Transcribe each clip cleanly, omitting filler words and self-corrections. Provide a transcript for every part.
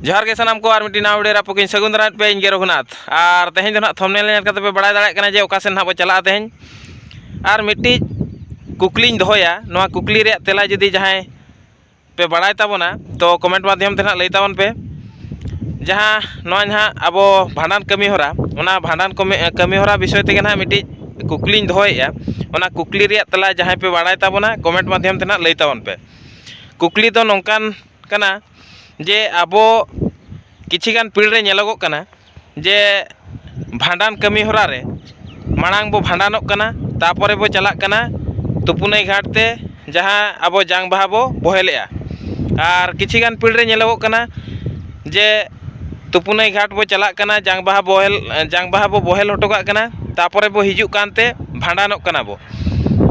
जोहार के सानाम को और मिट्टी ना उड़े रापोकिन सगुन दारात पे इंगे रघुनाथ और तेहें जो ना थंबनेल नेल कते पे बड़ाय दाड़े कना जे ओका सेन ना बो चला तेहें और मिट्टी कुकलिंग दोया नोआ कुकली रे तेला जदी जहां पे बड़ाय ताबोना तो कमेंट माध्यम ते ना लई ताबोन पे जहां नोआ जहां अबो भांडान कमी होरा ओना भांडान कमी होरा विषय ते ना मिट्टी कुकलिंग दोया ओना कुकली रे तेला जहां पे बड़ाय ताबोना कमेंट माध्यम ते ना लई ताबोन पे कुकली दो नोंकान कना जे अबो किछिगान पीढ़ी नेलोगो कना जे भांडान कमी होरा रे मांग बो भांडानोग कना तापरे बो चलाक कना तुपुनाई घाट ते जहां अबो जांग बाहा बो बोहेलेआ और किछिगान पीढ़ी नेलोगो कना जे तुपुनाई घाट बो चलाक कना जांग बाहा बो बोहेल हटोगा कना तापरे बो हिजुग कानते भांडानोग कना बो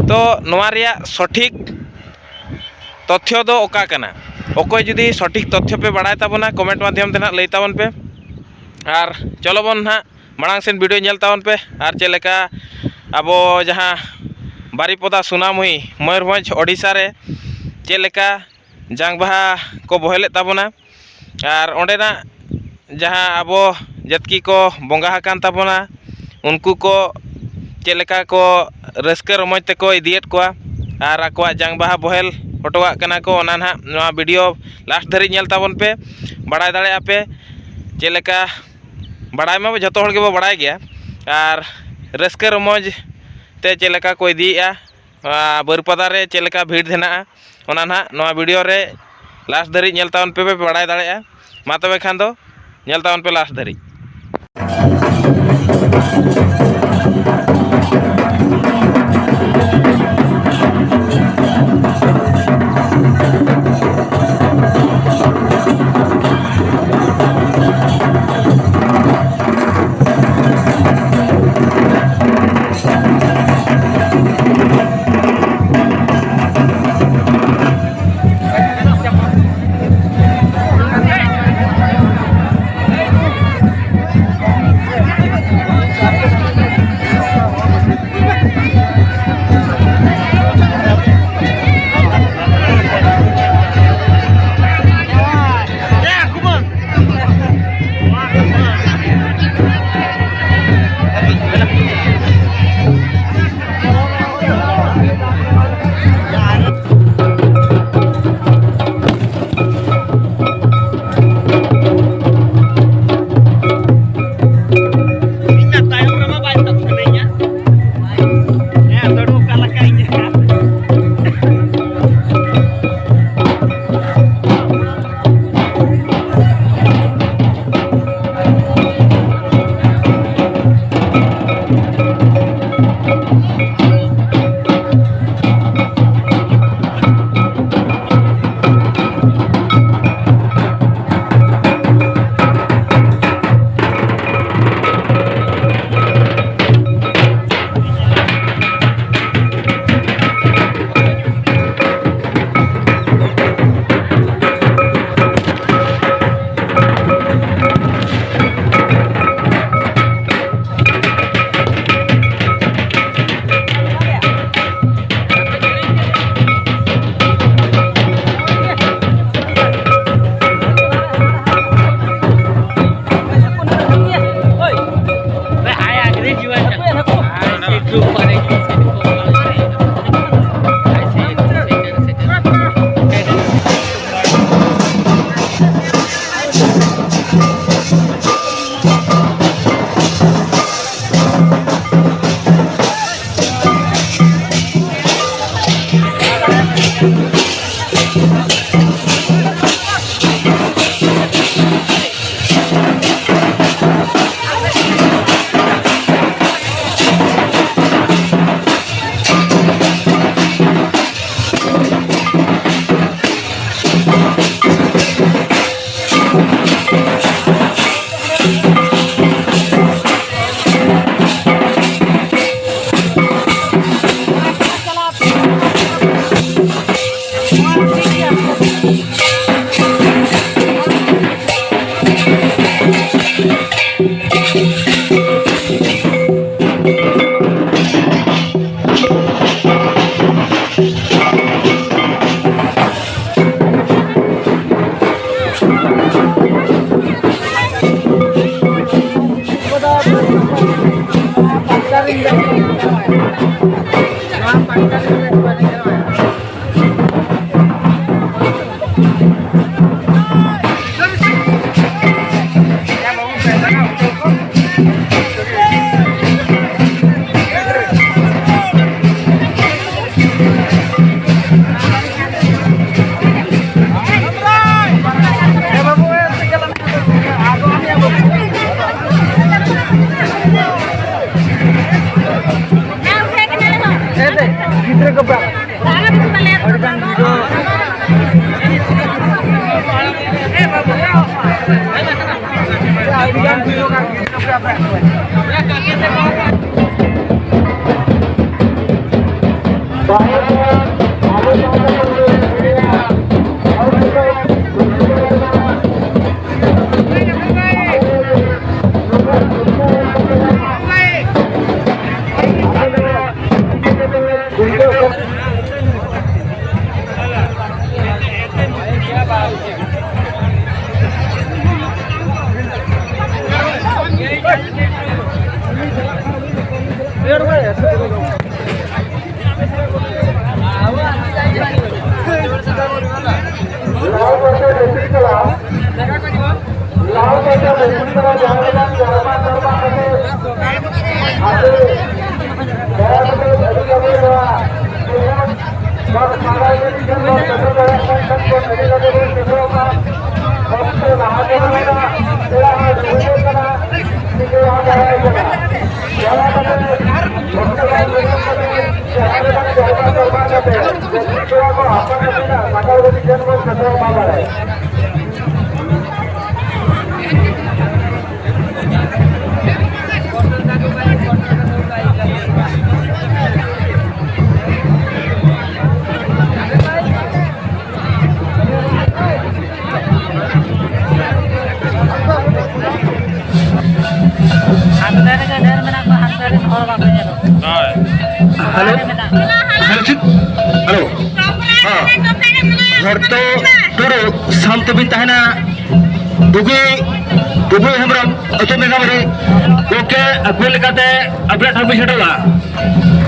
तो नोआ रिया सठिक तथ्य दो ओका कना ओकोय जुदी सठिक तथ्य पे बड़ाय ताबोना कमेंट माध्यम ते ना लई ताबोन पे और चलो बन ना मांग सेन वीडियो नेल ताबोन पे और चेलेका अबो जहां बारिपदा सुनामुही मयूरभंज ओडिशा रे चेलेका जांग बाहा को बोहेले ताबोना और ओंडेना जहां अबो जतकी को बोंगा हकान ताबोना उनको को चेलेका को रस्कर रमज ते को इदियत कोआ और आकोआ जांग बाहा बोहेल हटोगा कना को ओना ना नोआ वीडियो लास्ट धरी नेल ताबोन पे बड़ाय दाड़े पे चेलेका बड़ाय मा जतो हड़ के बो बड़ाय गया और रस्के रमज ते चेलेका को इदिया बरपदा रे चेलेका भीड़ देना ओना ना नोआ वीडियो रे लास्ट धरी नेल ताबोन पे बड़ाय दाड़े मा तबे खान दो नेल ताबोन पे लास्ट धरी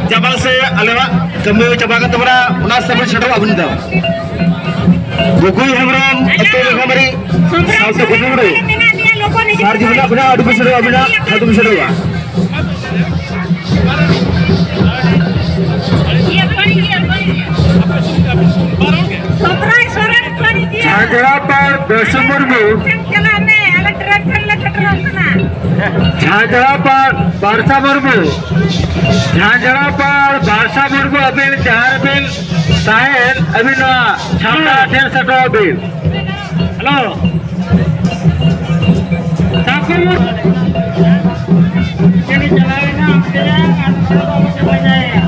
Jabal se alewa kami coba ke tempat unas sampai sedang abun dah. Bukui hamram atau hamari sampai kudu dulu. Sarji benda benda adu besar benda adu besar dua. Jagera par bersumur mu. Jagera par barsa murmu. Jagera par barsa murmu abil jahar bil sahel abil na chamda ten sato abil. Hello. Sakur. Jadi jalan na ambilnya kan kalau semuanya ya.